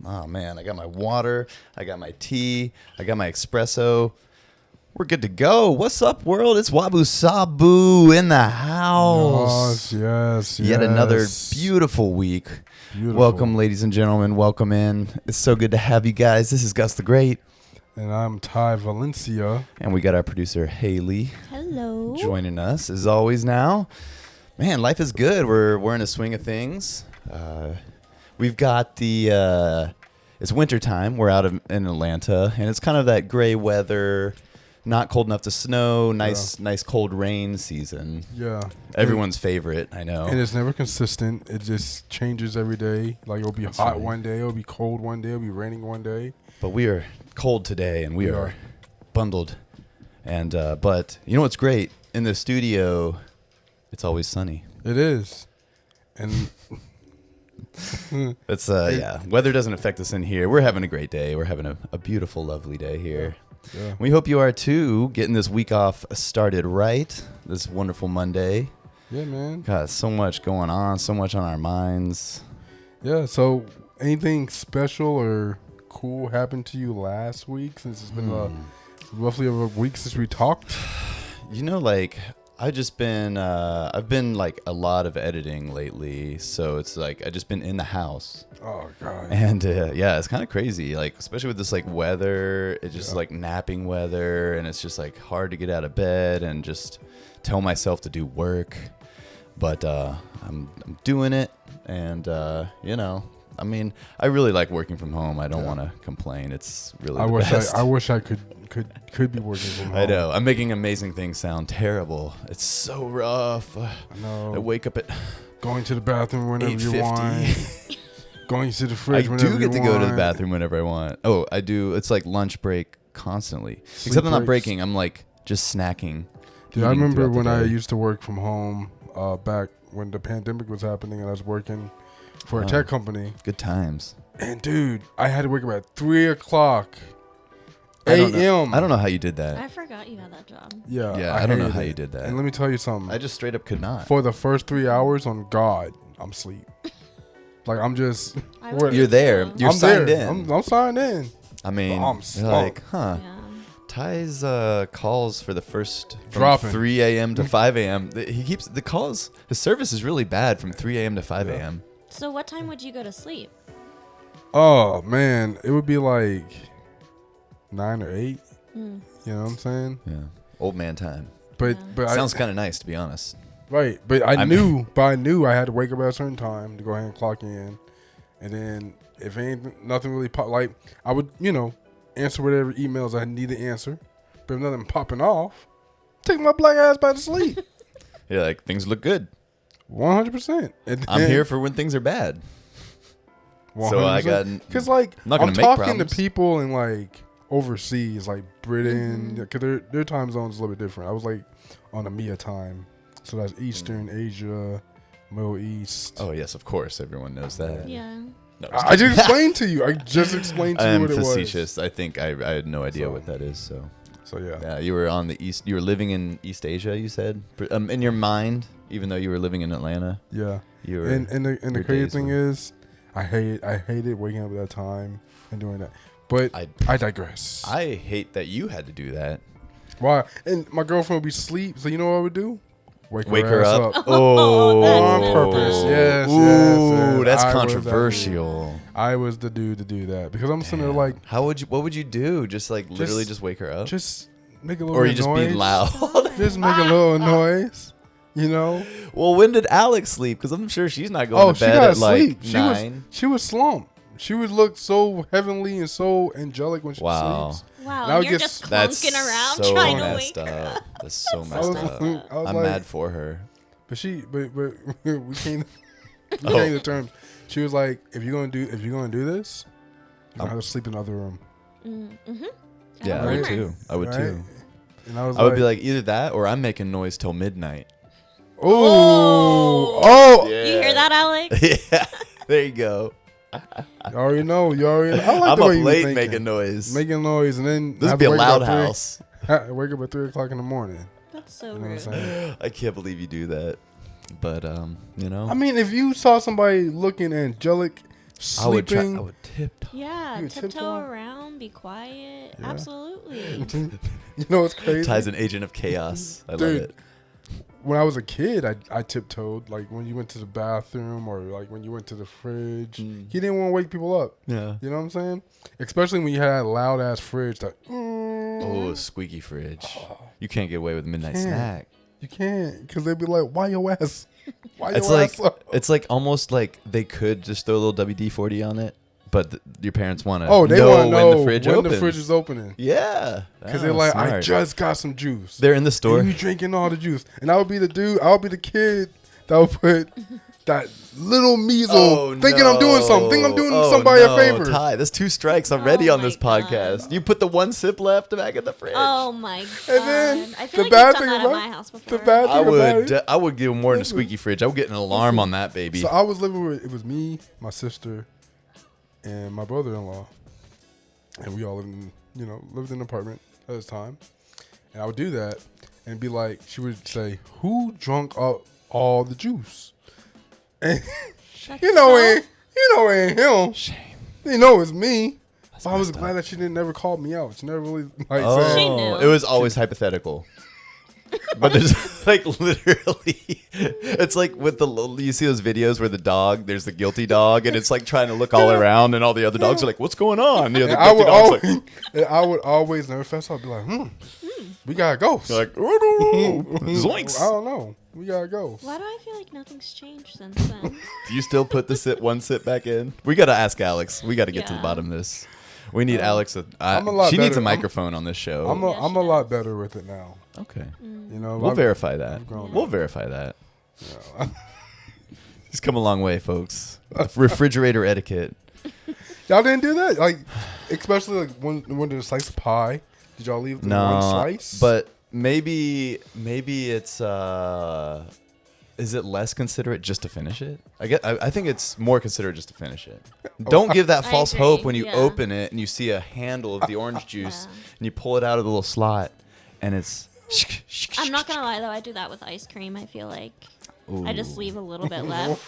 Oh, man, I got my water. I got my tea. I got my espresso. We're good to go. What's up, world? It's WABU SABU in the house. Yes. Yet another beautiful week. Welcome, ladies and gentlemen. Welcome in. It's so good to have you guys. This is Gus the Great. And I'm Ty Valencia. And we got our producer, Haley. Hello. Joining us, as always now. Man, life is good. We're in a swing of things. We've got it's wintertime. We're out in Atlanta, and it's kind of that gray weather, not cold enough to snow, nice cold rain season. Yeah. Everyone's favorite, I know. And it's never consistent. It just changes every day. Like, it'll be hot one day, it'll be cold one day, it'll be raining one day. But we are cold today, and we are bundled. And but you know what's great? In the studio, it's always sunny. It is. And it's weather doesn't affect us in here. We're having a great day. We're having a beautiful, lovely day here. Yeah. We hope you are too, getting this week off started right. This wonderful Monday. Yeah, man. Got so much going on, so much on our minds. Yeah, so anything special or cool happened to you last week, since it's been roughly a week since we talked? You know, like, I've been like a lot of editing lately, so it's like I've just been in the house. Oh god. And it's kind of crazy, like especially with this like weather. It's just like napping weather, and it's just like hard to get out of bed and just tell myself to do work. But I'm doing it, and I mean, I really like working from home. I don't want to complain. It's really the best. I wish I could be working from home. I know. I'm making amazing things sound terrible. It's so rough. I know. I wake up at going to the bathroom whenever you want. Going to the fridge whenever you want. I do get to go to the bathroom whenever I want. Oh, I do. It's like lunch break constantly. Except I'm not breaking. I'm like just snacking. Dude, I remember when I used to work from home back when the pandemic was happening, and I was working for a tech company. Good times. And dude, I had to wake up at 3 o'clock a.m. I don't know how you did that. I forgot you had that job. Yeah, I don't know how you did that. And let me tell you something. I just straight up could not. For the first 3 hours, on God, I'm asleep. Like, I'm just... You're there. You're signed in. I'm signed in. I mean, you're like, huh. Yeah. Ty's calls for the first from 3 a.m. to 5 a.m. He keeps the calls. His service is really bad from 3 a.m. to 5 a.m. So what time would you go to sleep? Oh, man. It would be like 9 or 8. You know what I'm saying? Yeah. Old man time. But sounds kind of nice, to be honest. Right. But I knew I had to wake up at a certain time to go ahead and clock in. And then if nothing really popped, like I would, answer whatever emails I need to answer. But if nothing popping off, take my black ass back to sleep. Yeah, like things look good. 100%. I'm here for when things are bad. 100%. So I got because like I'm talking to people in like overseas, like Britain, because their time zone's a little bit different. I was like on EMEA time, so that's Eastern Asia, Middle East. Oh yes, of course, everyone knows that. Yeah. No, I just explained to you. I just explained to you what it was. I'm facetious. I think I had no idea what that is. So yeah. Yeah, you were on the East. You were living in East Asia. You said in your mind, even though you were living in Atlanta. Yeah. You were. And the crazy thing is, I hated waking up at that time and doing that. But I digress. I hate that you had to do that. Why? And my girlfriend would be asleep. So you know what I would do? Wake her up. Oh, on purpose. Yes. Ooh, that's controversial. I was the dude to do that because I'm sitting there like, what would you do? Just like literally just wake her up? Just make a little noise. Or you just be loud? Just make a little noise. Well, when did Alex sleep? Because I'm sure she's not going to bed at like 9. She was slumped. She would look so heavenly and so angelic when she sleeps. Wow, and you're just clunking around so trying to wake up. her. That's so messed up. I'm mad for her. But we came to terms. She was like, if you're gonna do this, you're gonna have to sleep in the other room. Mm-hmm. Yeah, I would too. And I would be like either that or I'm making noise till midnight. Oh! Yeah. You hear that, Alex? Yeah, there you go. You already know. I like I'm the way up late making noise. And then this would be a loud house. Wake up at 3 o'clock in the morning. That's so rude. I can't believe you do that. But I mean, if you saw somebody looking angelic sleeping. I would tiptoe. Yeah, You tiptoe tiptoe? around, be quiet. Yeah. Absolutely. You know what's crazy? Ty's an agent of chaos. I love Dude. it. When I was a kid, I tiptoed. Like when you went to the bathroom or like when you went to the fridge. Mm. You didn't want to wake people up. Yeah. You know what I'm saying? Especially when you had that loud ass fridge that. Oh, squeaky fridge. You can't get away with midnight snack. You can't, because they'd be like, "Why your ass? Why your It's like ass up?" it's like almost like they could just throw a little WD-40 on it, but your parents want to Oh, they want to know when the fridge opens. the fridge is opening. Yeah, Because they're like, I just got some juice. They're in the store. And you drinking all the juice. And I would be the dude, I would be the kid that would put that little measle thinking I'm doing something. Think I'm doing somebody a favor. Ty, that's 2 strikes already on this my podcast. God. You put the 1 sip left back in the fridge. Oh my god! And then I the feel like bad you've done thing that at about- my house before. The bad thing about it. I would give more than a squeaky fridge. I would get an alarm on that baby. So I was living with, it was me, my sister, and my brother-in-law. And we all lived in an apartment at this time. And I would do that and be like, she would say, "Who drunk up all the juice?" And That's it ain't him. Shame. You know it's me. That's But I was messed glad up. that she didn't never call me out. She never really like Oh, She said, knew. it was always hypothetical. But there's like literally, it's like with you see those videos where there's the guilty dog, and it's like trying to look all around, and all the other dogs are like, "What's going on?" The other and I guilty would dog's always, like, and I would always never fess up. Be like, we gotta go. you're like, zoinks. I don't know. We gotta go. Why do I feel like nothing's changed since then? Do you still put the 1 sip back in? We got to ask Alex. We got to get to the Yeah. bottom of this. We need Alex. I'm a lot she needs better. a microphone on this show. I'm Yeah, a she lot does. better with it now. Okay. You know, We'll I've- verify that. I've grown We'll up. verify that. Yeah. He's come a long way, folks. Refrigerator etiquette. Y'all didn't do that, like especially like when there's a slice of pie. Did y'all leave the one slice? But maybe it's is it less considerate just to finish it? I think it's more considerate just to finish it. Don't give that I false agree, hope when you yeah. open it and you see a handle of the orange juice Yeah. and you pull it out of the little slot and it's. I'm not gonna lie though, I do that with ice cream. I feel like I just leave a little bit left,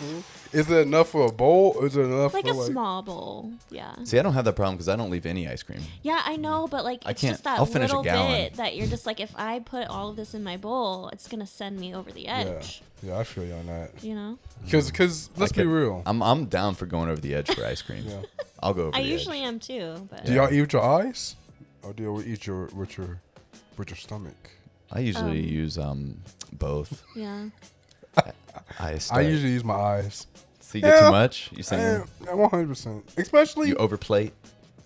is it enough for a bowl? Or is it enough like for a small bowl. Yeah, See, I don't have that problem because I don't leave any ice cream. yeah, I know, but like I it's can't- just that I'll finish a little gallon. bit that you're just like, if I put all of this in my bowl, it's gonna send me over the Yeah, edge. yeah, I feel you on that. You know, Because let's be real. I'm down for going over the edge for ice cream. Yeah. I'll go over I the usually edge. am too. But Do y'all eat with your eyes, or do you eat with your stomach? I usually use both. yeah, I I usually use my eyes. So you get too much? You saying 100%. Especially you overplate?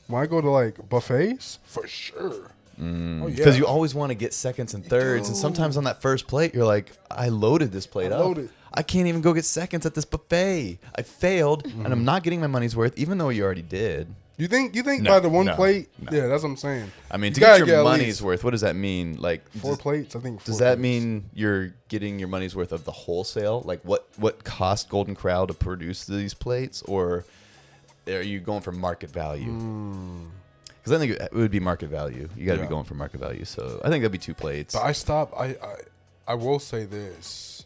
when I go to like buffets, for sure. Oh, Because yeah. you always want to get seconds and thirds, and sometimes on that first plate, you're like, I loaded this plate up. loaded. I can't even go get seconds at this buffet. I failed, and I'm not getting my money's worth, even though you already did. You think No, by the one no, plate? no. Yeah, that's what I'm saying. I mean, You to gotta get your at money's least worth, what does that mean? Like, 4 plates. I think. does 4 that plates. mean you're getting your money's worth of the wholesale? Like, what cost Golden Corral to produce these plates, or are you going for market value? Because I think it would be market value. You got to Yeah. be going for market value. So I think that'd be 2 plates. But I stopped. I will say this.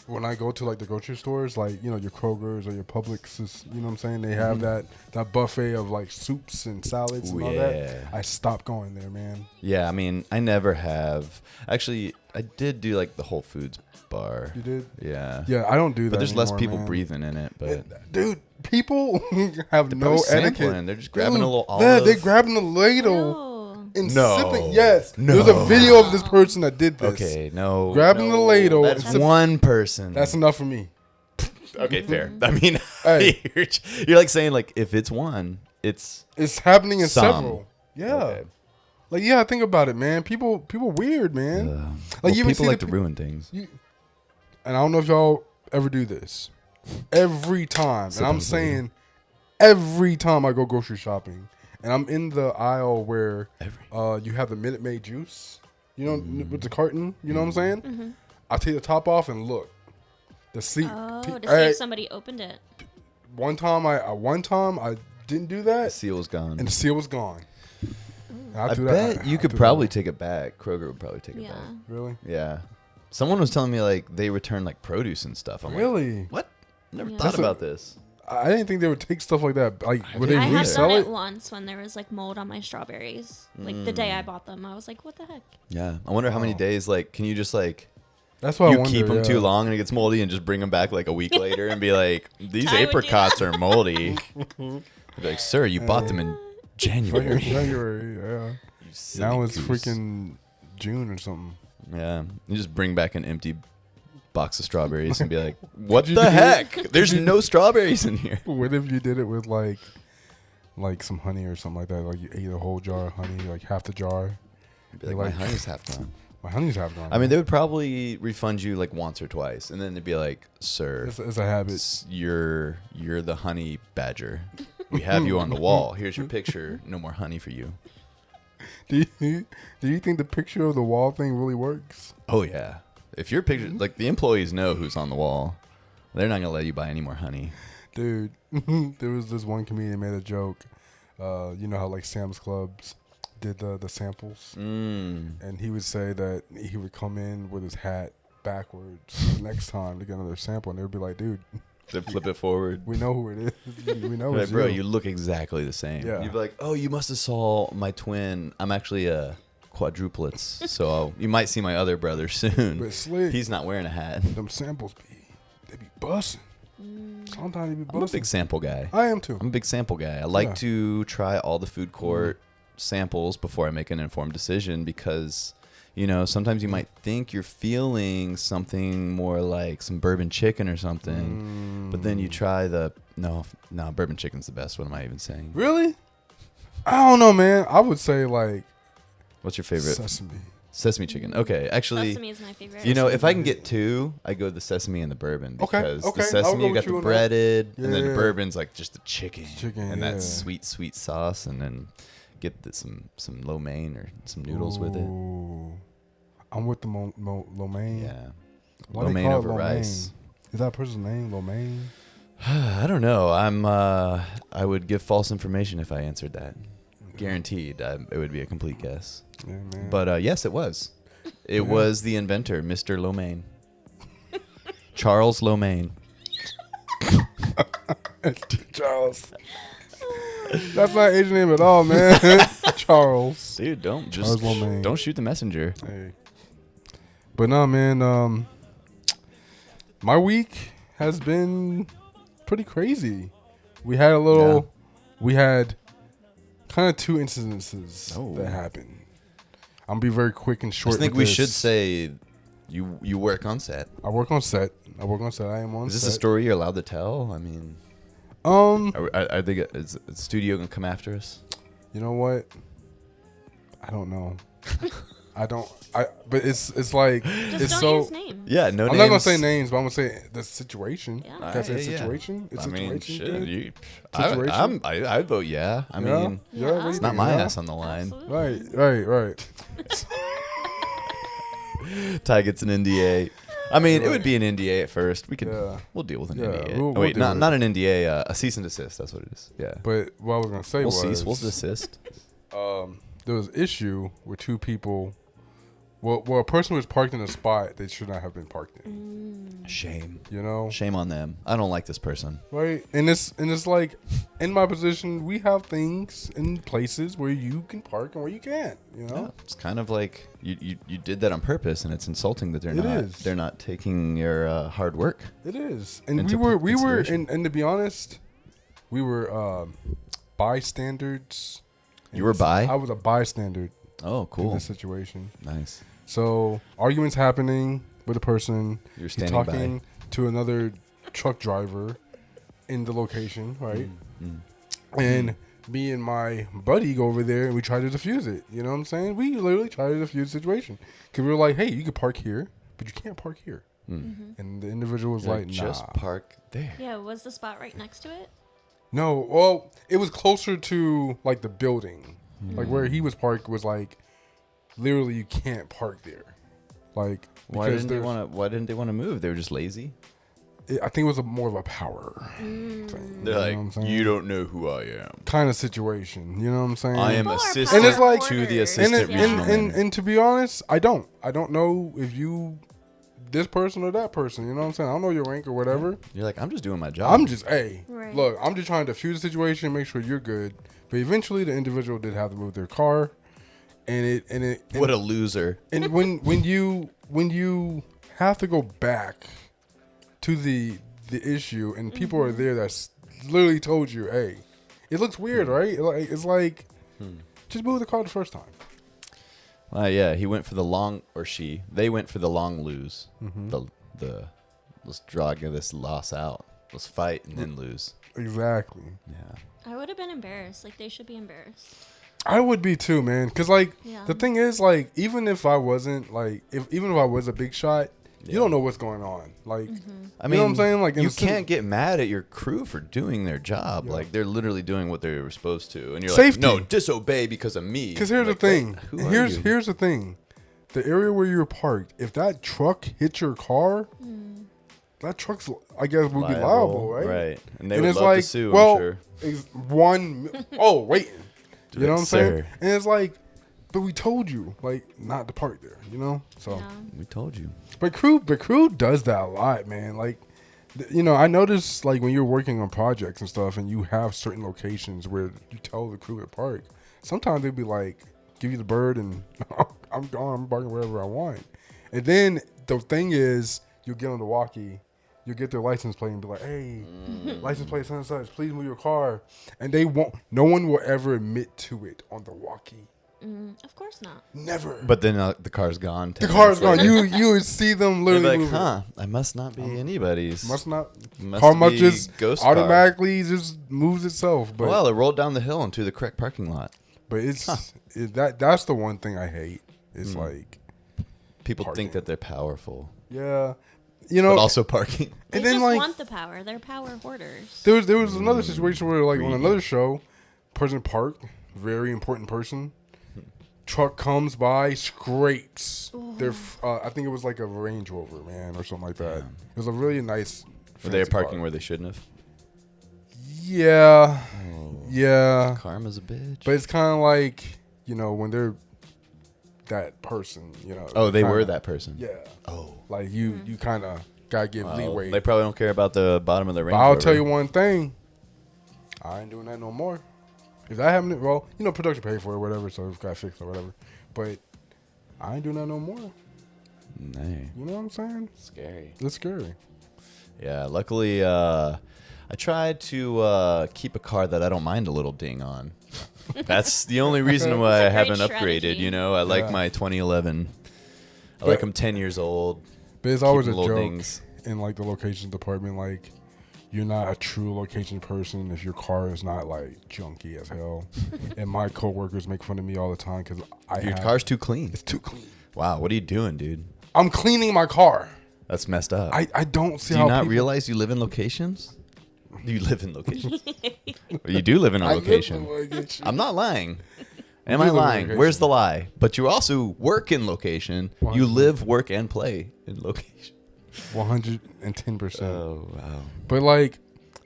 When I go to like the grocery stores, like your Kroger's or your Publix, you know what I'm saying? They have that buffet of like soups and salads and all yeah. that. I stopped going there, man. Yeah, I mean, I never have. Actually, I did do like the Whole Foods bar. You did? Yeah. Yeah, I don't do that. But there's less anymore, people man. breathing in it. But Dude, people have no probably etiquette. sampling. They're just grabbing a little Yeah, olive. they're grabbing a ladle oh, and No. sipping. Yes, No. there's a video of this person that did this. okay, no. Grabbing the ladle That's and sip- one person. That's enough for me. okay, fair. I mean, Hey. you're like saying like if it's one, it's It's happening in Some. several. Yeah. okay. Like, yeah, think about it, man. People weird, man. Well, Like, you even people see like the to pe- ruin things. And I don't know if y'all ever do this. Every time, and I'm Supposedly. saying every time I go grocery shopping, and I'm in the aisle where you have the Minute Maid juice, with the carton, you know what I'm saying? I take the top off and look. To see if somebody opened it. one time I didn't do The that, seal is gone. and the seal was gone. And I threw bet you I could threw probably take it back. Kroger would probably take it Yeah. back. that. Really, Yeah. Someone was telling me like they return like produce and stuff. I'm like, really. what? Never Yeah. thought That's a- about this. I didn't think they would take stuff like that. Like, would they I have resell done it? it once when there was like mold on my strawberries. Like the day I bought them, I was like, "What the heck?" Yeah, I wonder how many days. Like, can you just like That's what I you wonder, keep them too yeah. long and it gets moldy, and just bring them back like a week later and be like, "These Ty would do apricots are moldy." I'd be like, "Sir, you bought them in Fucking January." January, yeah. You silly Now it's goose. freaking June or something. Yeah, you just bring back an empty box of strawberries and be like, "What you the do heck? There's no strawberries in here." What if you did it with like some honey or something like that? Like you ate a whole jar of honey, like half the jar. I'd be like, You're "My like- honey's half gone." My honey's half gone. I mean, they would probably refund you like once or twice, and then they'd be like, "Sir, it's a habit. you're the honey badger. We have you on the wall. Here's your picture. No more honey for you." Do you think the picture of the wall thing really works? Oh yeah. If your picture, like the employees know who's on the wall, they're not gonna let you buy any more honey. Dude, there was this one comedian made a joke. You know how like Sam's Clubs did the samples, and he would say that he would come in with his hat backwards the next time to get another sample, and they'd be like, "Dude, They flip it forward. we know who it is. We know Like, it's bro, you." you look exactly the same. Yeah. You'd be like, "Oh, you must have saw my twin. I'm actually a quadruplets, so you might see my other brother soon. But slick, He's not wearing a hat." them samples they be busting. Sometimes they be I'm a busting. big sample guy. I am too. I'm a big sample guy. I like Yeah. to try all the food court samples before I make an informed decision, because, you know, sometimes you might think you're feeling something more like some bourbon chicken or something, but then you try no, bourbon chicken's the best. What am I even saying? Really? I don't know, man. I would say like What's your favorite? sesame. Chicken. Okay, actually, Sesame is my favorite. you know, if I can get two, I go the sesame and the bourbon, Okay, because okay, the I'll sesame go you got with the you on that. breaded, and then the Yeah. bourbon's like just the chicken, and yeah. that sweet sauce, and then get some lo mein or some noodles with it. Ooh. I'm with the lo mein. Yeah, Why lo they mein call it over lo mein? rice. Is that person's name lo mein? I don't know. I would give false information if I answered that. Guaranteed, it would be a complete guess. Yeah, man. But yes, it was. It was the inventor, Mr. Lomain. Charles Lomain. Charles. That's not Asian name at all, man. Charles. Dude, don't Charles Lomain. don't shoot the messenger. Hey. But no, man. My week has been pretty crazy. We had we had kind of two incidences that happened. I'm gonna be very quick and I short. just think with we this. should say you work on set. I work on set. I am on set. Is this a story you're allowed to tell? I mean, I think is the studio gonna come after us? You know what? I don't know. But it's like Just it's don't so. use names. Yeah, no. I'm not gonna say names, but I'm gonna say the situation. Yeah. Can I say Yeah. situation? Is I mean, situation shit, good? I I vote yeah. I Yeah? mean, Yeah, what do you it's not think? my Yeah? ass on the line. Absolutely. Right. Ty gets an NDA. I mean, it would be an NDA at first. We'll deal with an Yeah, NDA. we'll Wait, deal with not an NDA. A cease and desist. That's what it is. Yeah. But what I was gonna say We'll was cease. We'll desist. there was an issue with two people. Well, a person was parked in a spot they should not have been parked in. Shame. You know, Shame on them. I don't like this person. right? And it's like in my position, we have things in places where you can park and where you can't. You know, Yeah, it's kind of like you did that on purpose, and it's insulting that they're not taking your hard work. it is. And Into we were, consideration. and to be honest, we were bystanders. You were by? I was a bystander Oh, in cool. this situation. Nice. So arguments happening with a person. You're He's standing talking to another truck driver in the location, right? And me and my buddy go over there and we try to defuse it. You know what I'm saying? We literally try to defuse the situation because we were like, "Hey, you can park here, but you can't park here." And the individual was like, "Nah." Just park there. Yeah, was the spot right next to it? No, well, it was closer to like the building, like where he was parked was like literally you can't park there, like Why didn't they want to move? They were just lazy. I think it was more of a power thing. They're you know like, what I'm saying? you don't know who I am. Kind of situation. You know what I'm saying? I am People are assistant And it's like- to the orders. assistant and, regional and, manager. and to be honest, I don't know if you this person or that person. You know what I'm saying? I don't know your rank or whatever. You're like, I'm just doing my job. I'm just, hey, Right. look, I'm just trying to defuse the situation, make sure you're good. But eventually, the individual did have to move their car, and what a loser. and when you have to go back to the issue, and people are there that's literally told you, hey, it looks weird, right? Like it's like just move the car the first time. Yeah, he went for the long, or they went for the long lose. Let's drag this loss out. Let's fight and then lose. Exactly. Yeah. I would have been embarrassed. Like, they should be embarrassed. I would be too, man. Because like Yeah. the thing is, like, even if I wasn't like, even if I was a big shot, you don't know what's going on. Like, I you mean, know what I'm saying? Like, you can't get mad at your crew for doing their job. Yeah. Like, they're literally doing what they were supposed to, and you're Safety. like, no, disobey because of me. Because here's Like, the thing. what? Who are you? Here's the thing. The area where you're parked, if that truck hit your car, that truck's, I guess, would be liable, right? Right. And they And would it's love like, to sue, well, I'm sure. Wait. You know what I'm saying? Sir. And it's like, but we told you, like, not to park there, you know? So, Yeah. We told you. but crew does that a lot, man. Like, you know, I noticed, like, when you're working on projects and stuff and you have certain locations where you tell the crew to park, sometimes they'd be like, give you the bird and I'm gone, I'm parking wherever I want. And then the thing is, you'll get on the walkie, you'll get their license plate and be like, hey, license plate such and such, please move your car. And they won't, no one will ever admit to it on the walkie. Of course not. Never. But then the car's gone. The car's gone. You would see them They're literally like, move it. I must not be anybody's. Must not. Must Car must be just ghost car. automatically just moves itself. But Well, it rolled down the hill into the correct parking lot. but it's that's the one thing I hate. It's like People Parking. think that they're powerful, yeah, you know. but also parking. They and then just like want the power. They're power hoarders. there was another situation where like on another show, person parked, very important person. Truck comes by, scrapes their. I think it was like a Range Rover, man, or something like that. It was a really nice. Were they fancy parking car. where they shouldn't have? Yeah, yeah. Karma's a bitch. But it's kind of like, you know, when they're that person, you know. Oh, they were kinda- that person. Yeah. Oh. Like you kind of gotta give Well, leeway. they probably don't care about the bottom of the Range But I'll Rover. tell you one thing. I ain't doing that no more. If that happened, well, you know, production paid for it or whatever, so it's got fixed or whatever. But I ain't doing that no more. Nay. You know what I'm saying? Scary. It's scary. Yeah, luckily, I tried to keep a car that I don't mind a little ding on. That's the only reason why I That's a haven't great upgraded. strategy. You know, I like Yeah. my 2011. I But- like them 10 years old. But it's always a Keep 'em little joke dings. in like the locations department. Like, you're not a true location person if your car is not like junky as hell. And my coworkers make fun of me all the time because Your car's too clean. it's too clean. Wow, what are you doing, dude? I'm cleaning my car. That's messed up. I don't see Do how you not people, realize you live in locations? You live in locations. You do live in a I live location. in location. I'm not lying. Am You I live in lying? location. Where's the lie? But you also work in location. You 100%. live, work, and play in location. 110%. Oh, wow. But like,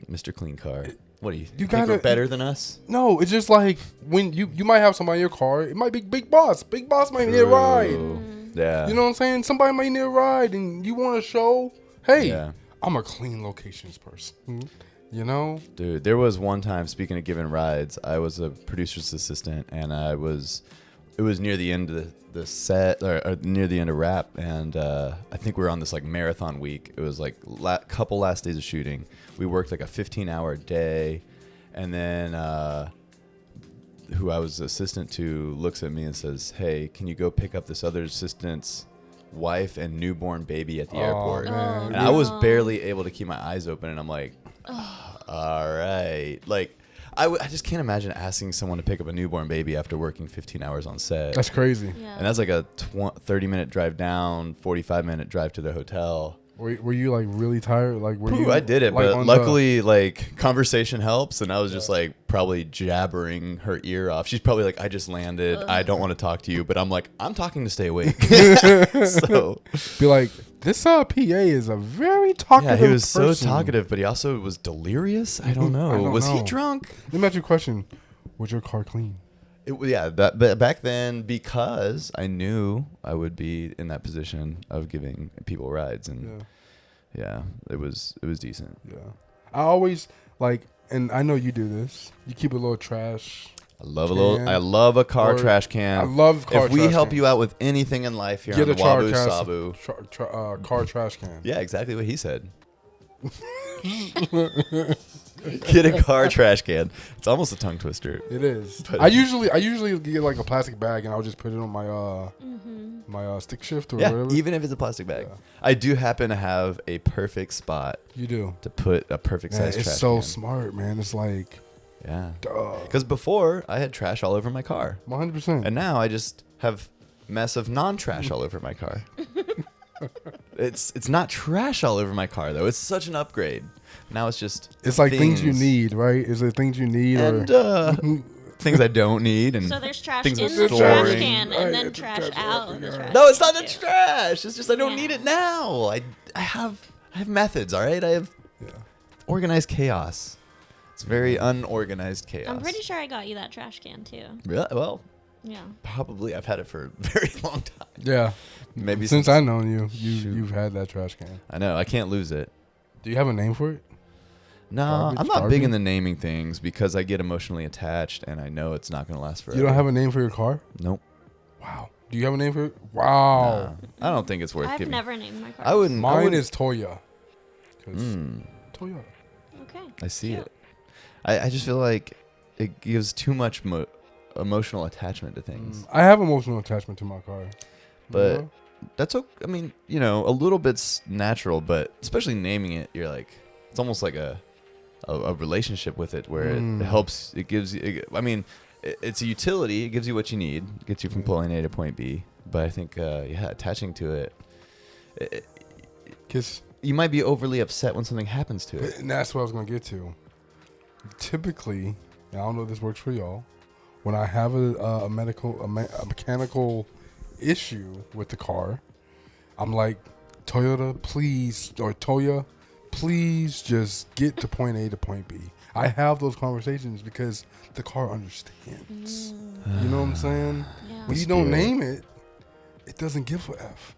Mr. Clean Car. What do you think gotta- we're better than us? no, it's just like when you might have somebody in your car. It might be Big Boss. Big Boss might need a ride. Ooh. Yeah. You know what I'm saying? Somebody might need a ride, and you want to show, hey, Yeah. I'm a clean locations person. You know? Dude, there was one time, speaking of giving rides, I was a producer's assistant, and it was near the end of the set, or near the end of rap, and I think we were on this like marathon week. It was like couple last days of shooting. We worked like a 15-hour day, and then who I was assistant to looks at me and says, hey, can you go pick up this other assistant's wife and newborn baby at the airport? man. And I was barely able to keep my eyes open, and I'm like, all right. Like, I just can't imagine asking someone to pick up a newborn baby after working 15 hours on set. That's crazy. Yeah. And that's like a 30-minute drive down, 45-minute drive to the hotel. Were you like really tired? Like, were you? Ooh, I did it, like, but on luckily, like, conversation helps, and I was just like probably jabbering her ear off. She's probably like, "I just landed. I don't want to talk to you," but I'm like, "I'm talking to stay awake." So be like, this PA is a very talkative. yeah, he was person. so talkative, but he also was delirious. I don't know. I don't Was he know. drunk? Let me ask you a question. Was your car clean? But back then, because I knew I would be in that position of giving people rides, and it was decent. Yeah, I always like, and I know you do this. You keep a little trash. I love a car trash can. I love car trash If we help cans. you out with anything in life here Get on the a WABU SABU. car trash can. Yeah, exactly what he said. Get a car trash can. It's almost a tongue twister. It is. But I usually get like a plastic bag and I'll just put it on my my stick shift or whatever. Even if it's a plastic bag. Yeah. I do happen to have a perfect spot. You do. To put a perfect size trash can. It's so smart, man. It's like, yeah. Because before I had trash all over my car. 100%. And now I just have mess of non-trash all over my car. It's not trash all over my car though. It's such an upgrade. Now it's just like things you need, right? Is it things you need and, or things I don't need? And so there's trash things in I'm the trash storing. can and then trash out of the trash. No, it's not the trash. It's just I don't need it now. I have methods. All right, I have organized chaos. It's very unorganized chaos. I'm pretty sure I got you that trash can too. Really? Well, yeah. Probably. I've had it for a very long time. Yeah. Maybe since I've known you, you've had that trash can. I know. I can't lose it. Do you have a name for it? No, I'm not big in the naming things because I get emotionally attached and I know it's not going to last forever. You don't have a name for your car? Nope. Wow. Do you have a name for it? Wow. Nah, I don't think it's worth I've giving. never named my car. I wouldn't. Mine is Toya. Toyota. Okay. I see it. I just feel like it gives too much emotional attachment to things. I have emotional attachment to my car. But that's okay. I mean, a little bit's natural, but especially naming it, you're like, it's almost like a relationship with it where it helps. It gives you. I mean, it's a utility. It gives you what you need. It gets you from point A to point B. But I think, attaching to it, because you might be overly upset when something happens to it. And that's what I was gonna get to. Typically, I don't know if this works for y'all. When I have a mechanical issue with the car, I'm like, Toyota, please, or Toya, please just get to point A to point B. I have those conversations because the car understands. You know what I'm saying? Yeah. When you don't name it, it doesn't give a F.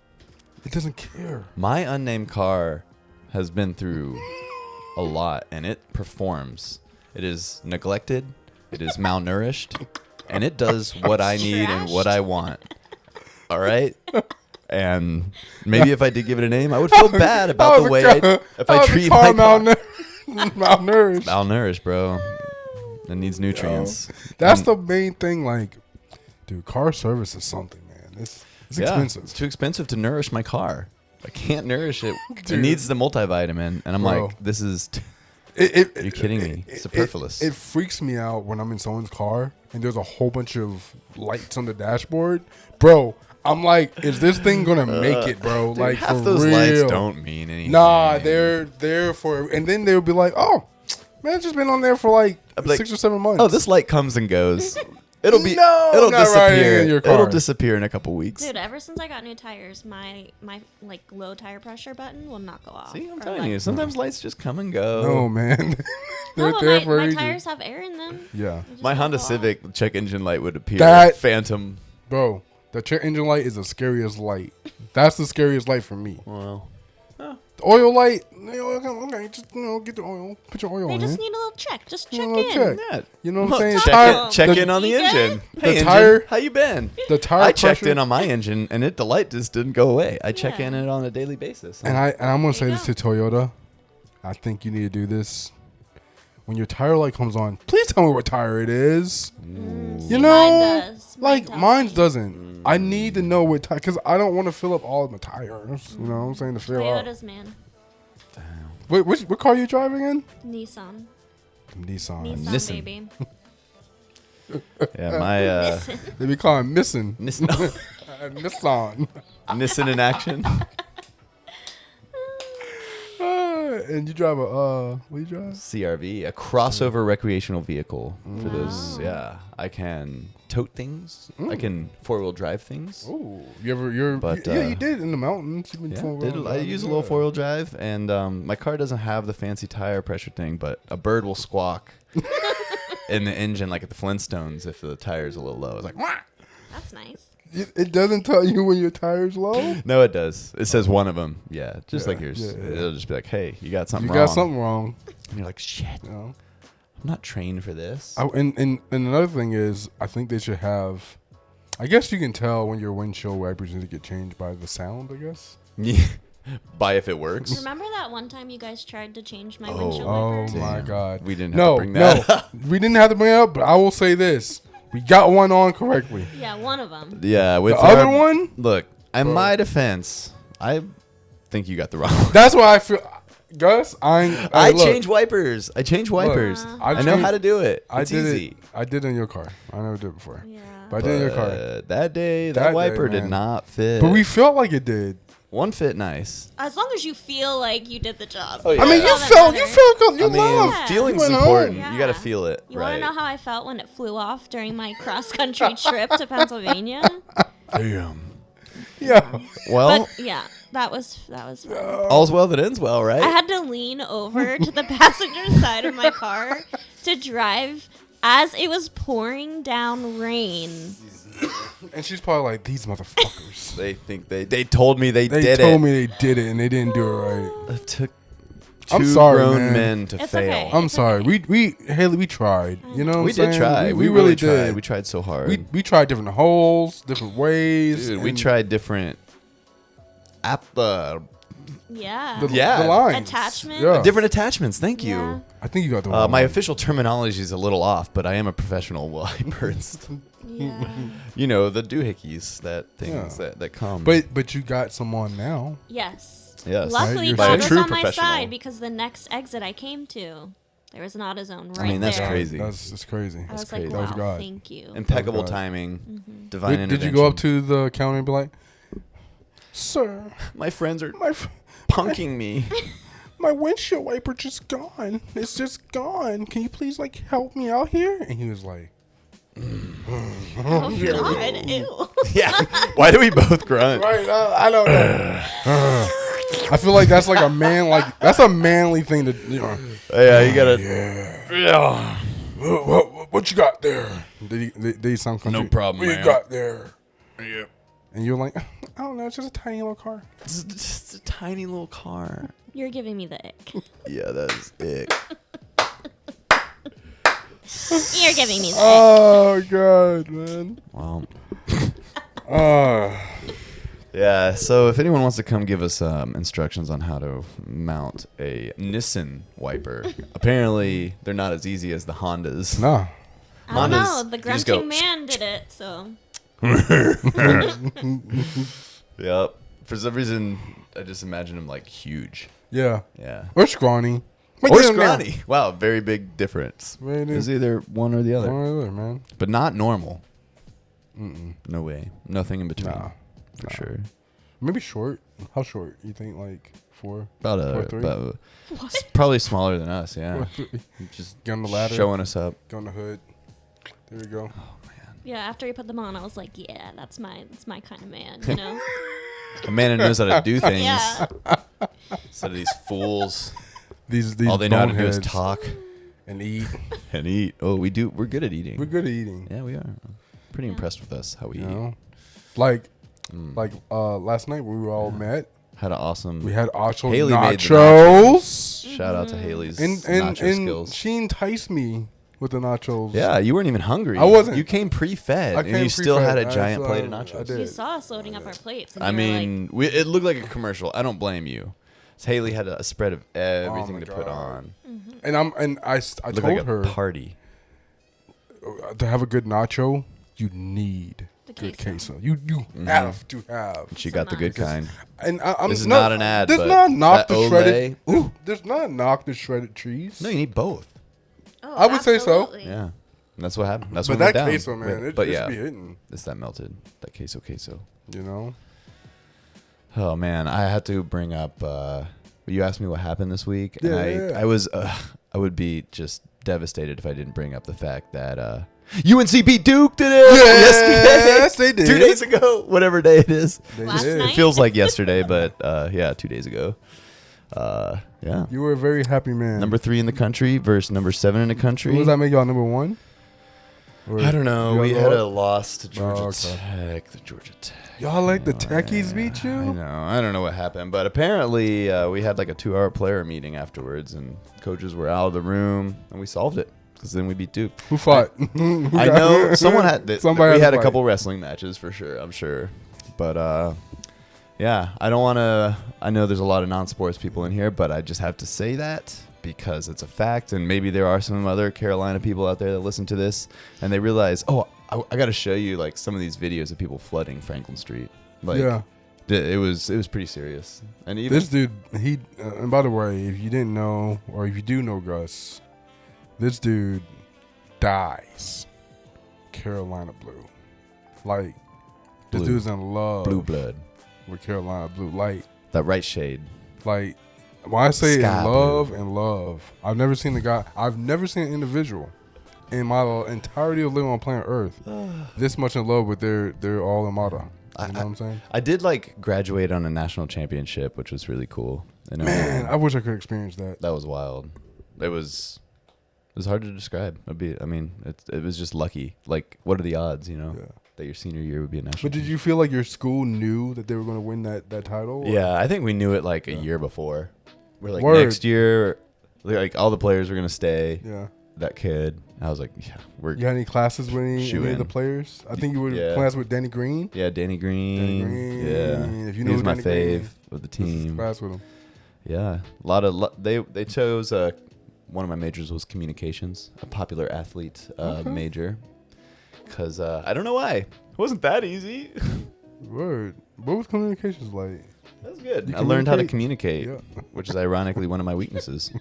It doesn't care. My unnamed car has been through a lot, and it performs. It is neglected. It is malnourished. And it does what I need and what I want. All right? And maybe if I did give it a name, I would feel bad about the way I treat my car. Malnourished. Malnourished, bro. It needs nutrients. That's the main thing. Like, dude, car service is something, man. It's expensive. It's too expensive to nourish my car. I can't nourish it. It needs the multivitamin. And I'm like, this is... Are you kidding me? Superfluous. It freaks me out when I'm in someone's car and there's a whole bunch of lights on the dashboard. Bro, I'm like, is this thing going to make it, bro? Dude, like, half for those real. lights don't mean anything. Nah, they're there for... And then they'll be like, oh, man, it's just been on there for like 6 or 7 months. Oh, this light comes and goes. It'll disappear. Right in your car. It'll disappear in a couple weeks. Dude, ever since I got new tires, my like low tire pressure button will not go off. See, I'm telling you, sometimes lights just come and go. No, man. They're No, there but for my ages. tires have air in them. Yeah. My Honda Civic check engine light would appear. That- Phantom. Bro, the check engine light is the scariest light. That's the scariest light for me. Well, The oil light, okay, just get the oil. Put your oil They in. just need a little check. Just check A in. little check. yeah. You know what I'm saying? Check in on the You good? engine. Hey, engine, tire- how you been? The tire I checked pressure- in on my engine, and the light just didn't go away. I check Yeah. in it on a daily basis. And I'm gonna say There this you to Toyota. I think you need to do this. When your tire light comes on, please tell me what tire it is. You know, Mine does. like tells mine me. doesn't. I need to know what tire because I don't want to fill up all of my tires. You know what I'm saying, to fill up. Toyota's, man. Wait, what car are you driving in? Nissan. Nissan. Nissan, baby. Yeah, my Listen. They be calling missing. Nissan Nissan. in action. And you drive a what do you drive? CRV, a crossover recreational vehicle. For those, yeah, I can tote things. I can 4-wheel drive things. Oh, you did in the mountains. You've been Yeah, I use a little 4-wheel drive, and my car doesn't have the fancy tire pressure thing, but a bird will squawk in the engine, like at the Flintstones, if the tire's a little low. It's like, wah! That's nice. It doesn't tell you when your tire's low. No, it does. It says one of them. Yeah, just Yeah, like yours. yeah. It'll just be like, hey, you got something You wrong. got something wrong. And you're like, shit, You know? I'm not trained for this. And another thing is, I think they should have. I guess you can tell when your windshield wipers need to get changed by the sound. I guess. Yeah. By if it works. Remember that one time you guys tried to change my Oh. windshield Oh wiper? my Damn. God. We didn't have to bring that up. We didn't have to bring it up. But I will say this: we got one on correctly. Yeah, one of them. Yeah, with The other one. Look, in Bro. my defense, I think you got the wrong one. That's why I feel. Gus, I look, change wipers. I change wipers. Uh, I know how to do it. I It's did easy. it. I did it in your car. I never did it before. Yeah. But I did it in your car. That day, That that day, wiper did man. not fit. But we felt like it did. One fit nice. As long as you feel like you did the job. Oh, yeah. I mean, That's all you that felt. matters. You I mean, love. Yeah. feeling's You went important. home. You got to Yeah. feel it, You right? want to know how I felt when it flew off during my cross-country trip to Pennsylvania? Damn. Yeah. Well, But yeah, that was fun. all's well that ends well, right? I had to lean over to the passenger side of my car to drive as it was pouring down rain. And she's probably like, these motherfuckers. They think they told me they They did told it. me they did it and they didn't do it right. It took 2 I'm sorry, grown man. men to It's fail. okay. I'm It's sorry. okay. Haley, we tried. You know what We I'm did saying? try. We really tried. We tried so hard. We tried different holes, different ways. Dude, we and tried different Yeah. the, Yeah. the lines. Attachment? Yeah. different attachments. Thank you. Yeah. I think you got the wrong My one. official terminology is a little off, but I am a professional wiper. Yeah. You know, the doohickeys, that things that come. But you got some on now. Yes. yes, Luckily, You're God a was true on my professional. side because the next exit I came to, there was an AutoZone right I mean, that's there. crazy. That's crazy. I was crazy. like, That was wow, God. thank you. Impeccable Oh, God. timing, divine Did you go up intervention. to the counter and be like, sir, My friends are my punking me. my windshield wiper just gone. It's just gone. Can you please like help me out here? And he was like, Oh, God. Ew. Yeah. Why do we both grunt? right, I don't know. I feel like that's like a man, like that's a manly thing to, you know. Yeah, you gotta. Yeah. What you got there? Did he sound country? No problem, What man. you got there? Yep. And you're like, I don't know, it's just a tiny little car. It's just a tiny little car. You're giving me the ick. Yeah, that is it. You're giving me the ick. Oh God, man. Well, Uh, yeah. So if anyone wants to come give us instructions on how to mount a Nissan wiper, apparently they're not as easy as the Hondas. nah. I don't know. Hondas, The you just go, grunting man did it, so. Yep. For some reason, I just imagine them like huge. Yeah. Yeah. Or scrawny. Or scrawny. Wow, very big difference. Very big. It's either one or the other, Or man. but not normal. No way. Nothing in between. Nah. For sure. Maybe short. How short? You think like 4? About 4'3"? about probably smaller than us. Yeah. Just Get on the ladder. showing us up. Go on the hood. There we go. Yeah, after he put them on, I was like, yeah, that's my kind of man, you know? A man who knows how to do things Yeah. instead of these fools. These All they know how to do is boneheads talk and eat. and eat. Oh, we do. We're good at eating. We're good at eating. Yeah, we are. Pretty Yeah. impressed with us how we You eat. know, like last night when we all met, Had an awesome. we had actual Haley made the nachos, Shout out to Haley's and nacho skills. she enticed me with the nachos. Yeah, you weren't even hungry. I wasn't. You came pre-fed, I and came you still had a pre-fed. giant I plate of saw- nachos. I did. You saw us loading up our plates. And I you were mean, it looked like a commercial. I don't blame you. Haley had a spread of everything my to put God. on. and I It looked told like a her party. to have a good nacho, you need The good queso. queso. You have to have. She So got the good nice. kind. And I'm This is not an ad, There's but not knock that the shredded. Olay- Ooh, there's not knock the shredded cheese. No, you need both. Oh, I would say so. absolutely. Yeah, that's what happened. That's but what that went down. queso, man, it but just yeah, be hitting. it's that melted, that queso. You know. Oh man, I had to bring up. You asked me what happened this week, and Yeah. I was. I would be just devastated if I didn't bring up the fact that UNC beat Duke today. Yes, they did. 2 days ago, whatever day it is. They Last did. night? It feels like yesterday, but yeah, 2 days ago. Yeah. You were a very happy man. Number 3 in the country versus number 7 in the country. Who does that make y'all number 1? Or I don't know. We had a loss to Georgia okay. Tech. The Georgia Tech. Y'all let the Techies beat you? I know. I don't know what happened, but apparently we had like a 2-hour player meeting afterwards, and coaches were out of the room, and we solved it because then we beat Duke. Who fought? I know someone had. Somebody we had a fight. couple wrestling matches for sure. I'm sure, but yeah, I don't want to. I know there's a lot of non-sports people in here, but I just have to say that because it's a fact, and maybe there are some other Carolina people out there that listen to this and they realize, oh, I got to show you like some of these videos of people flooding Franklin Street. Like, yeah, it was pretty serious. And even this dude, he. And by the way, if you didn't know, or if you do know Gus, this dude dies Carolina blue. Like this Blue. dude's in love blue blood, with Carolina blue. Like that right shade. when I say Sky in love, I've never seen an individual in my entirety of living on planet Earth this much in love with their alma mater. You know what I'm saying? I did like graduate on a national championship, which was really cool. And Man, I wish I could experience that. that was wild. It was hard to describe. It was just lucky. Like, what are the odds, Yeah. that your senior year would be a national? But did you feel like your school knew that they were going to win that title? Yeah, I think we knew it like a year before. We're like, Word. next year, like all the players were gonna stay. Yeah. That kid. I was like, yeah, we're. You had any classes with any of the in. players? I think you were in Yeah. class with Danny Green. Yeah, Danny Green. Danny Green. Yeah, If you know he was who my Danny Green fave is, of the This is team. class with him. Yeah, a lot of they chose one of my majors was communications, a popular athlete major, because I don't know why it wasn't that easy. Word. What was communications like? That was good. You I learned how to communicate? communicate, Yeah. which is ironically one of my weaknesses.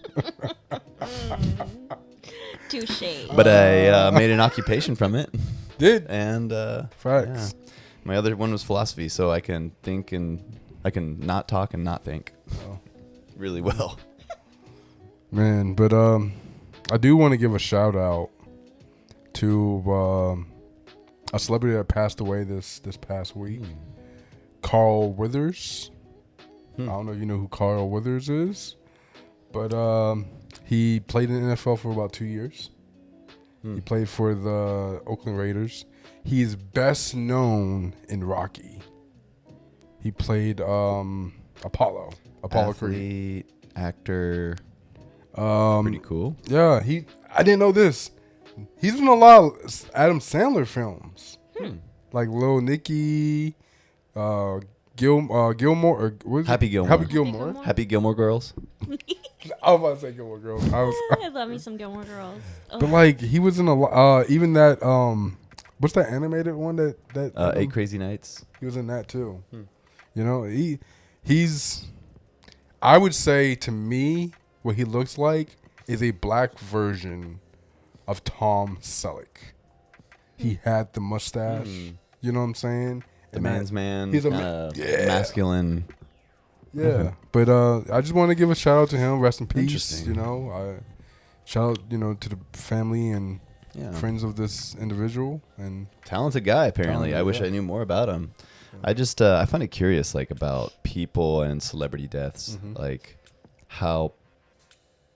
Touche. But I made an occupation from it, Did and facts. yeah. My other one was philosophy, so I can think and I can not talk and not think Oh. really well. Man, but I do want to give a shout out to a celebrity that passed away this past week, Carl Withers. I don't know if you know who Carl Withers is, but he played in the NFL for about 2 years. He played for the Oakland Raiders. He's best known in Rocky. He played Apollo Creed. Athlete, actor, Um, pretty cool. Yeah, I didn't know this. He's in a lot of Adam Sandler films, like Lil Nicky, Gilmore, or what is it? Happy Gilmore. Happy Gilmore. Happy Gilmore Girls. I was about to say Gilmore Girls. I love me some Gilmore Girls. Oh. But like he was in even that what's that animated one that 8 Crazy Nights. he was in that too. You know, he's I would say to me what he looks like is a black version of Tom Selleck. He had the mustache. You know what I'm saying? The man's man. he's a masculine. Yeah. But I just want to give a shout out to him. Rest in peace. Interesting. You know, shout out, to the family and friends of this individual. And Talented guy, apparently. Talented, I wish yeah. I knew more about him. I just I find it curious, like about people and celebrity deaths, like how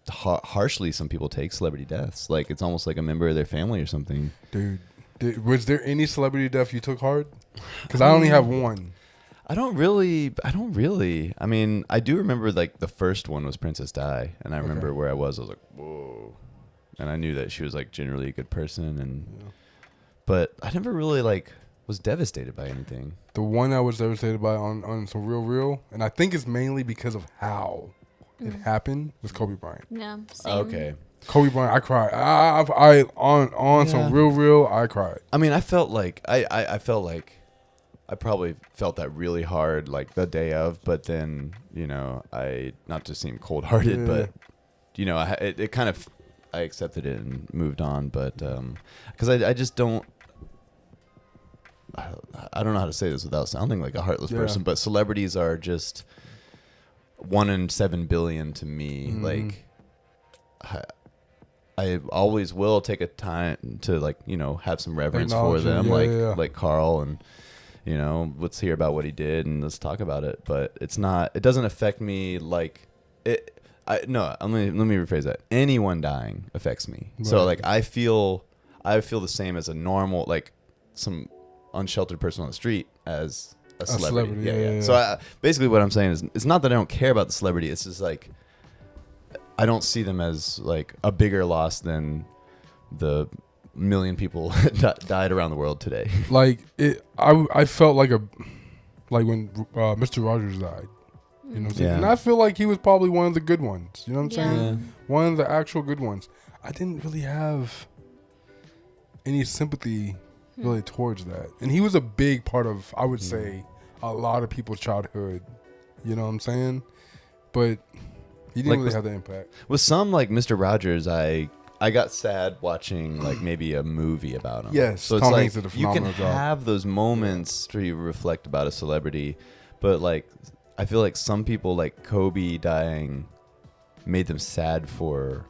harshly some people take celebrity deaths. Like it's almost like a member of their family or something. dude, was there any celebrity death you took hard? Because I only have one. I don't really. I mean, I do remember like the first one was Princess Di, and I remember where I was like, whoa, and I knew that she was like generally a good person, and but I never really like was devastated by anything. The one I was devastated by on some real, and I think it's mainly because of how it happened was Kobe Bryant. Yeah, same. Okay. Kobe Bryant, I cried. I on some real, I cried. I mean, I felt like I felt like I probably felt that really hard like the day of, but then I not to seem cold hearted, but it kind of I accepted it and moved on, but because I just don't. I don't know how to say this without sounding like a heartless person, but celebrities are just 1 in 7 billion to me. Like, I always will take a time to have some reverence for them, like Carl, and let's hear about what he did and let's talk about it. But it doesn't affect me like let me rephrase that. Anyone dying affects me. So Right. like I feel the same as a normal, like some unsheltered person on the street as a celebrity. Yeah. So basically what I'm saying is, it's not that I don't care about the celebrity. It's just like I don't see them as like a bigger loss than the million people that died around the world today. Like I felt like when Mr. Rogers died. You know what I'm saying? Yeah. And I feel like he was probably one of the good ones. You know what I'm Yeah. saying? One of the actual good ones. I didn't really have any sympathy really towards that. And he was a big part of, I would say, a lot of people's childhood. You know what I'm saying? But he didn't Like really with- have that impact. With some like Mr. Rogers, I got sad watching like maybe a movie about him. Yes, so it's Tom like Hanks did a you can phenomenal job. have those moments where you reflect about a celebrity, but like I feel like some people, like Kobe dying, made them sad for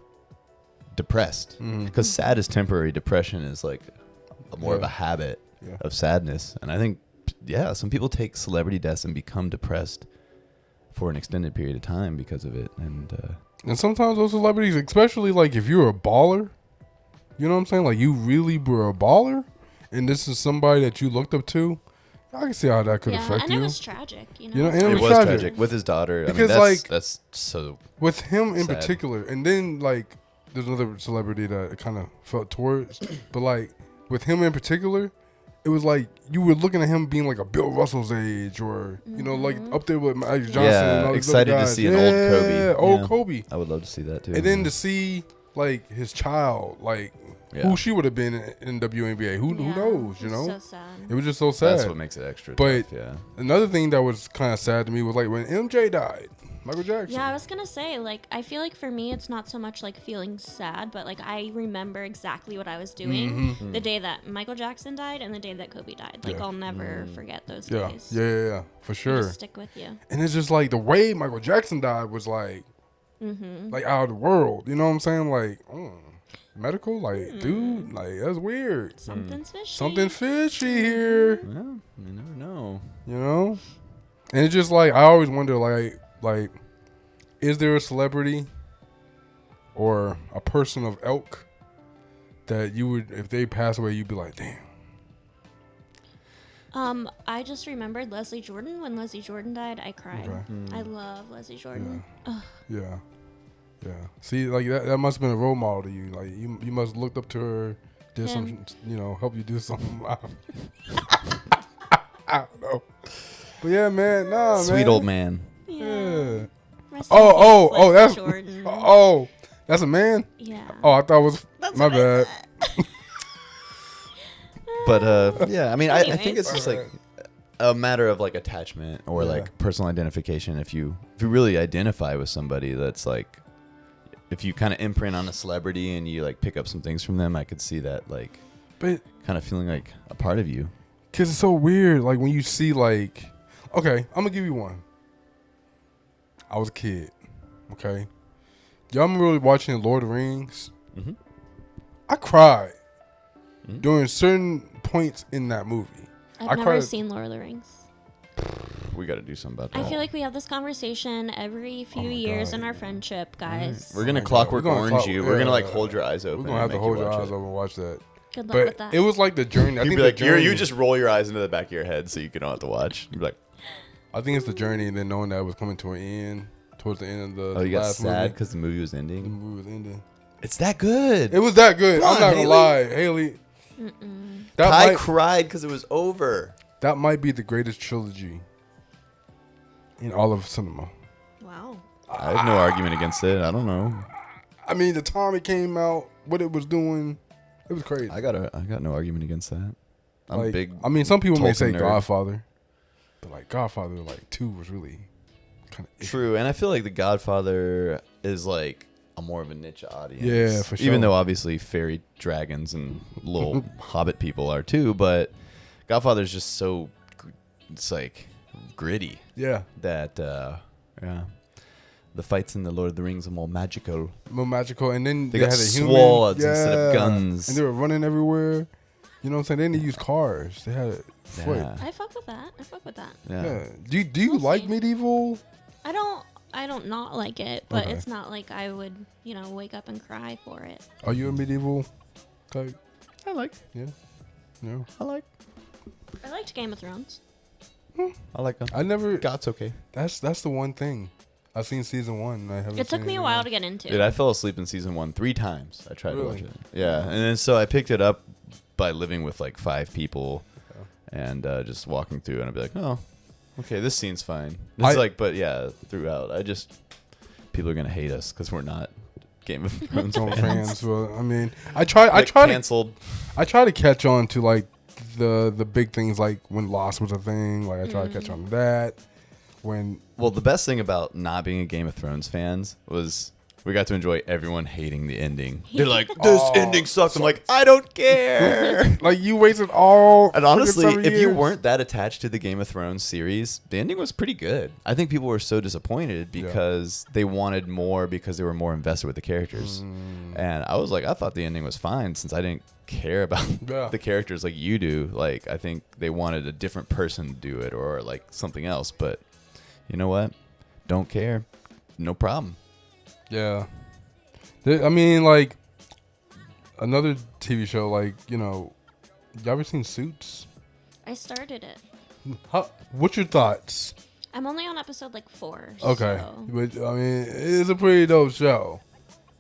depressed, because sad is temporary. Depression is like more of a habit of sadness, and I think some people take celebrity deaths and become depressed for an extended period of time because of it, And sometimes those celebrities, especially like if you're a baller, you know what I'm saying? Like you really were a baller, and this is somebody that you looked up to. I can see how that could Yeah, affect and you. it was tragic, you know. You know, and it was was tragic. tragic with his daughter. Because, I mean, like, that's so With him in sad. particular, and then like there's another celebrity that I kind of felt towards, but like with him in particular, it was like you were looking at him being like a Bill Russell's age, or you know, like up there with Magic Johnson. Yeah, and all these excited other to guys. see an old Kobe. Yeah, old Yeah. Kobe. I would love to see that too. And then to see like his child, like Yeah. who she would have been in WNBA. Who Yeah, knows? You it's know, so sad. it was just so sad. that's what makes it extra. But- tough, yeah. Another thing that was kind of sad to me was like when MJ died, Michael Jackson. Yeah, I was gonna say, like, I feel like for me, it's not so much like feeling sad, but like I remember exactly what I was doing the day that Michael Jackson died and the day that Kobe died. Like, Yeah. I'll never forget those Yeah, days. yeah, for They sure. just stick with you. And it's just like the way Michael Jackson died was like, like out of the world. You know what I'm saying? Like, medical, like, dude, like that's weird. Something's fishy. Something fishy here. Well, you never know. You know? And it's just like I always wonder, like, is there a celebrity or a person of ilk that you would, if they pass away, you'd be like, damn. I just remembered Leslie Jordan. When Leslie Jordan died, I cried. Okay. I love Leslie Jordan. Yeah. See, like that must have been a role model to you. Like you must have looked up to her, did some, help you do something. I don't know. But yeah, man, nah, Sweet man. old man. Yeah. Rest in Oh, peace, Leslie that's Jordan. oh, that's a man. Yeah. Oh, I thought it was That's my what I bad. But yeah, I mean, I think Anyways. it's just like a matter of like attachment or Yeah. like personal identification. If you really identify with somebody, that's like, if you kind of imprint on a celebrity and you like pick up some things from them, I could see that like But kind of feeling like a part of you. because it's so weird, like when you see like, okay, I'm gonna give you one. I was a kid, okay. Y'all remember watching Lord of the Rings? Mm-hmm. I cried Mhm. during certain points in that movie. I've I never cried- seen Lord of the Rings. We got to do something about I that. feel like we have this conversation every few my years God, in our yeah. friendship, guys. We're gonna my God. Clockwork We're gonna Orange clock- you. We're gonna like yeah. hold your eyes We're open. gonna have and to hold make you your watch eyes it. open and watch that. Good luck with But that. it was like the journey. I You'd think be the like, journey, you just roll your eyes into the back of your head so you don't have to watch. You'd be like, I think it's the journey, and then knowing that it was coming to an end, towards the end of the oh, you got last sad movie. because the movie was The ending. movie was ending. It's that good. It was that good. Come I'm on, not gonna Haley. lie, Haley. That I might, cried because it was over. that might be the greatest trilogy in all of cinema. Wow. I have no argument against it. I don't know. I mean, the time it came out, what it was doing, it was crazy. I got no argument against that. I'm like, a big. I mean, some people may Tolkien say nerd. Godfather, but like Godfather, like 2 was really kind of True, and I feel like The Godfather is like a more of a niche audience. Yeah, for sure. Even though obviously fairy dragons and little hobbit people are too, but Godfather's just so it's like gritty Yeah, that yeah. The fights in the Lord of the Rings are more magical. more magical. And then They they got had a human, swords instead of guns. and they were running everywhere. You know what I'm saying? Then they used cars. They had a foot. Yeah. I fuck with that. Yeah. Yeah. Do you We'll like see. medieval? I don't. I don't not like it, but Okay. it's not like I would, wake up and cry for it. Are you a medieval type? I like. Yeah. No. I like. I liked Game of Thrones. I like them. I never. God's okay. That's the one thing. I've seen season 1. And I haven't. It took seen me a anything while else. to get into. Dude, I fell asleep in season 1 3 times. I tried to watch Really? it. Yeah, and then so I picked it up by living with like 5 people, and just walking through, and I'd be like, oh, okay, this scene's fine. It's but yeah, throughout, people are gonna hate us because we're not Game of Thrones Don't fans. fans. Well, I mean, I try Canceled. I try to catch on to like the big things, like when Lost was a thing. Like I try to catch on to that. Well, the best thing about not being a Game of Thrones fans was we got to enjoy everyone hating the ending. They're like, this ending sucks. I'm like, I don't care. like you wasted all. And honestly, 7 if you years. weren't that attached to the Game of Thrones series, the ending was pretty good. I think people were so disappointed because they wanted more because they were more invested with the characters. And I was like, I thought the ending was fine since I didn't care about the characters like you do. Like, I think they wanted a different person to do it or like something else. But you know what? Don't care. No problem. Yeah. I mean, like, another TV show, like, y'all ever seen Suits? I started it. What's your thoughts? I'm only on episode 4. Okay. So. But, I mean, it's a pretty dope show.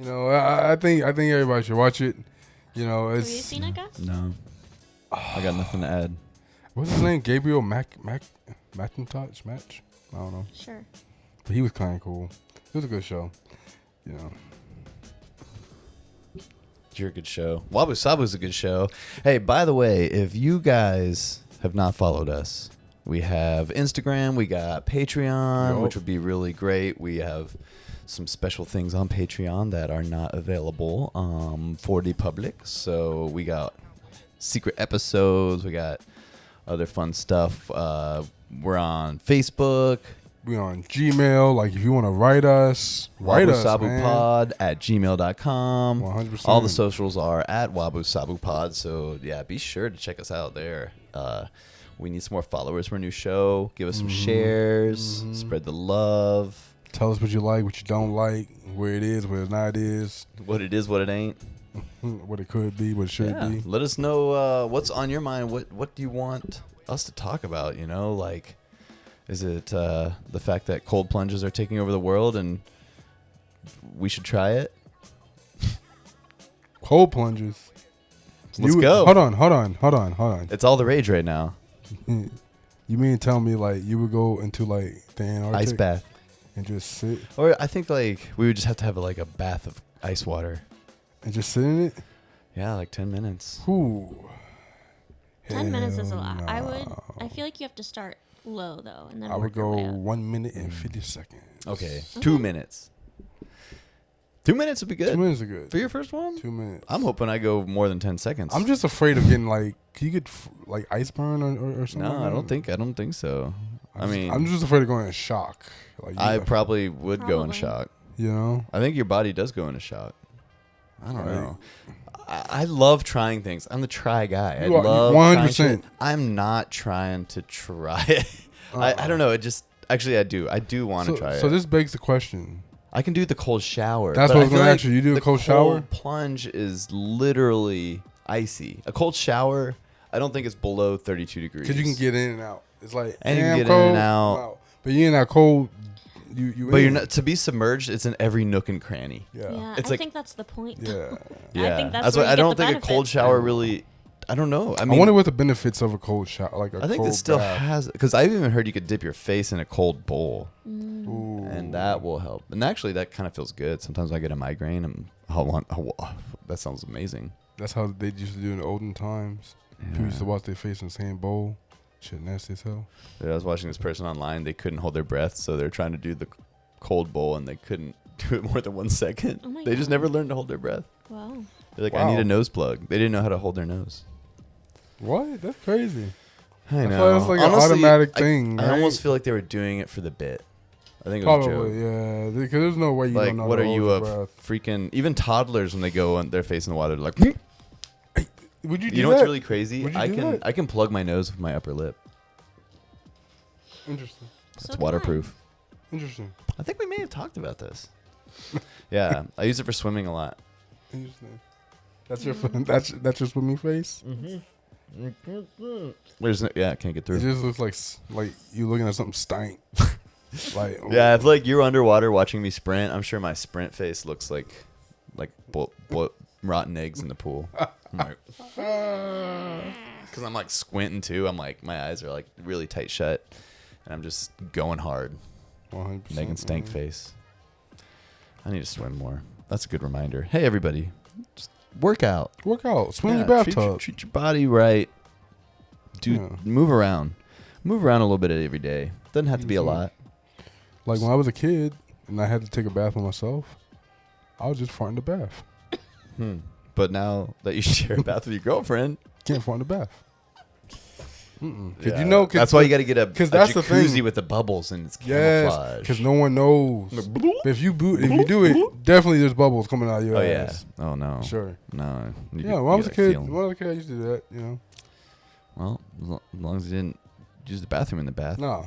I think everybody should watch it. It's... Have you seen it, Gus? No. I got nothing to add. What's his name? Gabriel Macintosh? Match? I don't know. Sure. But he was kind of cool. It was a good show. You're a good show. WABU SABU's a good show. Hey, by the way, if you guys have not followed us, we have Instagram, we got Patreon, which would be really great. We have some special things on Patreon that are not available for the public. So we got secret episodes, we got other fun stuff. We're on Facebook. We're on Gmail. Like, if you want to write us, man. WabuSabuPod@gmail.com. 100%. All the socials are at WabuSabuPod. So, yeah, be sure to check us out there. We need some more followers for a new show. Give us some shares. Spread the love. Tell us what you like, what you don't like, where it is, where it not is. What it is, what it ain't. What it could be, what it should be. Let us know what's on your mind. What do you want us to talk about? Like... Is it the fact that cold plunges are taking over the world and we should try it? Cold plunges. Let's go. Hold on. It's all the rage right now. You mean tell me, like, you would go into, like, the Antarctic Ice bath. and just sit Or I think, like, we would just have to have, like, a bath of ice water. and just sit in it? Yeah, like 10 minutes. Ooh. 10 minutes is a lot. Hell I feel like you have to start low, though, and then I would work your go way up. 1 minute and 50 seconds. Okay, 2 minutes. 2 minutes would be good. 2 minutes are good. For your first one? 2 minutes. I'm hoping I go more than 10 seconds. I'm just afraid of getting, like, can you get, like, ice burn or something? No, like I that? don't think so. I'm just afraid of going in shock. Like, I probably would go in Probably. shock. I think your body does go into shock. I don't know. I love trying things. I'm the try guy. I love 100%. I'm not trying to try it. I don't know. It just actually I do. I do want to try it. So this begs the question. I can do the cold shower. That's but what I was feel gonna like ask you. You do a the cold shower? cold plunge is literally icy. A cold shower, I don't think it's below 32 degrees. Because you can get in and out. It's like, And you can I'm get in cold, and out. I'm out. But you in that cold, you But in. you're not to be submerged. It's in every nook and cranny. Yeah, It's I like- think that's the point. Yeah. Yeah, think that's where why you I get don't the think a cold benefits. shower really. I don't know. I I mean, wonder what the benefits of a cold shower, like a I think cold it still bath. has because I've even heard you could dip your face in a cold bowl, Ooh. and that will help. And actually, that kind of feels good. Sometimes I get a migraine, and that sounds amazing. That's how they used to do in the olden times. People used to wash their face in the same bowl. Shit, nasty as hell. I was watching this person online. They couldn't hold their breath, so they're trying to do the cold bowl, and they couldn't do it more than 1 second. Oh my They just God. never learned to hold their breath. Wow. They're like, I Wow. need a nose plug. They didn't know how to hold their nose. What? That's crazy. I I know. thought it was like an Honestly, automatic thing. I right? almost feel like they were doing it for the bit. I think it was a joke. Probably, yeah. Because there's no way you Like, don't know what how are to you, hold a your breath. freaking... Even toddlers, when they go on their face in the water, they're like... Would you do You know that? what's really crazy? Would you I do can that? I can plug my nose with my upper lip. Interesting. It's So can waterproof. Interesting. I think we may have talked about this. Yeah, I use it for swimming a lot. Interesting. That's your that's your swimming face. There's no, yeah, I can't get It through. just looks like you looking at something stank. Like Yeah, if like you're underwater watching me sprint, I'm sure my sprint face looks like rotten eggs in the pool. I'm like, because I'm like squinting too. I'm like, my eyes are like really tight shut, and I'm just going hard. 100%, Megan stank man. face. I need to swim more. That's a good reminder. Hey everybody, just work out. Work out. Swim in Yeah, your bathtub. treat your body right. Yeah. Move around a little bit every day. Doesn't have to be a lot. Like when I was a kid and I had to take a bath by myself, I would just fart in the bath. But now that you share a bath with your girlfriend, Can't fart in the bath. yeah, you know, that's why you got to get a that's the jacuzzi thing. with the bubbles and it's Yes, camouflage. because no one knows. If you do it, definitely there's bubbles coming out of your Oh yeah. ass. Oh no. Sure. No. You Yeah, get- when I you was a get that kid, feeling. I used to do that. You know. Well, as long as you didn't use the bathroom in the bath. No.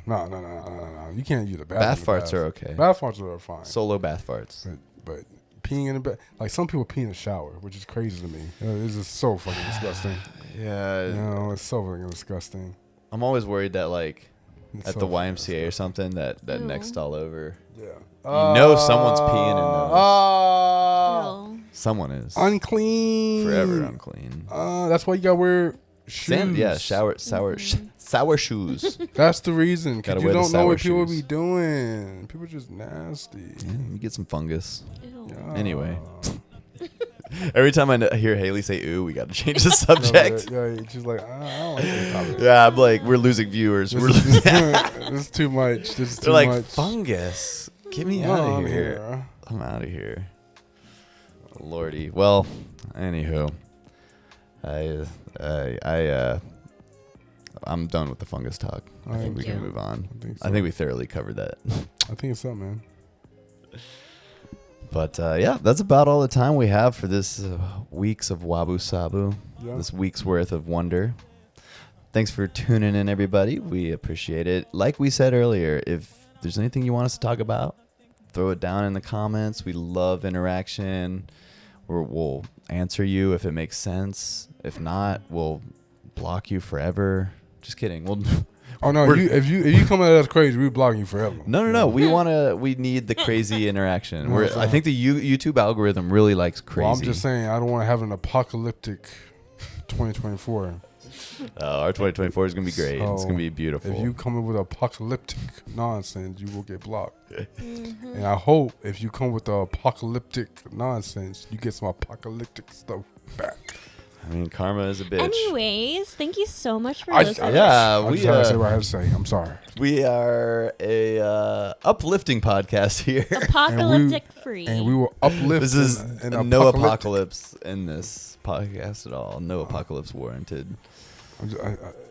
You can't use the bathroom. Bath in the farts are okay. Bath farts are fine. Solo bath farts. But peeing in the bath, like some people pee in the shower, which is crazy to me. It's just so fucking disgusting. Yeah. You know, it's so fucking disgusting. I'm always worried that like It's at so the fucking YMCA or something that Ew. next all over. Yeah. You know someone's peeing in those. Oh. Someone is. Unclean. Forever unclean. That's why you gotta wear shoes. Sour shoes. That's the reason. Gotta Because you wear the don't know sour what people shoes. be doing. People just nasty. Yeah, you get some fungus. Ew. Yeah. Anyway. Every time I hear Haley say "ooh," we got to change the subject. Yeah, she's like, I don't like this topic. Yeah, I'm like, we're losing viewers. This We're is, losing. this is too much. This is too They're like much. fungus. Get me Get out on of here. I'm out of here. Lordy. Well, anywho, I'm done with the fungus talk. I think we can Thank you. move on. I think so. we thoroughly covered that. I think it's something, man. But yeah, that's about all the time we have for this weeks of Wabu Sabu. Yeah. This week's worth of wonder. Thanks for tuning in, everybody. We appreciate it. Like we said earlier, if there's anything you want us to talk about, throw it down in the comments. We love interaction. We'll answer you if it makes sense. If not, we'll block you forever. Just kidding. We'll. Oh no! If you come at us crazy, we blocking you forever. No. We need the crazy interaction. No, I think the YouTube algorithm really likes crazy. Well, I'm just saying, I don't want to have an apocalyptic 2024. Our 2024 is gonna be great. It's So, gonna be beautiful. If you come in with apocalyptic nonsense, you will get blocked. And I hope if you come with the apocalyptic nonsense, you get some apocalyptic stuff back. I mean, karma is a bitch. Anyways, thank you so much for I listening. Yeah, just we had to say what I had to say. I'm sorry. we are a uplifting podcast here. Apocalyptic free. And we will uplift. This is an no apocalyptic- apocalypse in this podcast at all. No apocalypse warranted.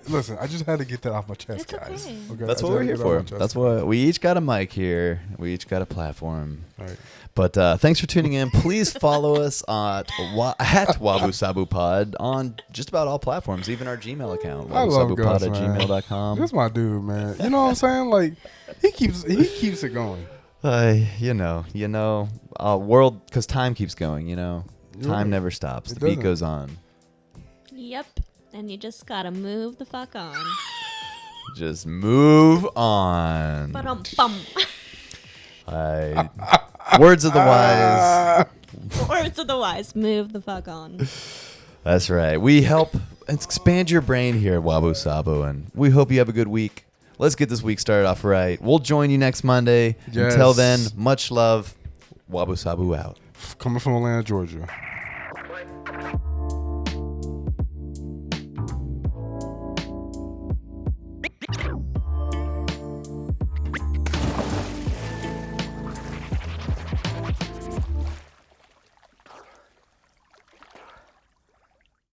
Listen, I just had to get that off my chest, It's guys. okay. That's I what just we're had here to get it off for. my chest. That's what we each got a mic here. We each got a platform. All right. But thanks for tuning in. Please follow us at Wabu Sabu Pod on just about all platforms, even our Gmail account. I love WabuSabuPod Gus, at man. gmail.com. That's my dude, man. You know what I'm saying? Like he keeps it going. World, because time keeps going, You're Time right. never stops. It The beat doesn't. goes on. Yep. And you just gotta move the fuck on. Just move on. Ba-dum-bum. Words of the wise. Words of the wise. Move the fuck on. That's right. We help expand your brain here at Wabu Sabu, and we hope you have a good week. Let's get this week started off right. We'll join you next Monday. Yes. Until then, much love. Wabu Sabu out. Coming from Atlanta, Georgia.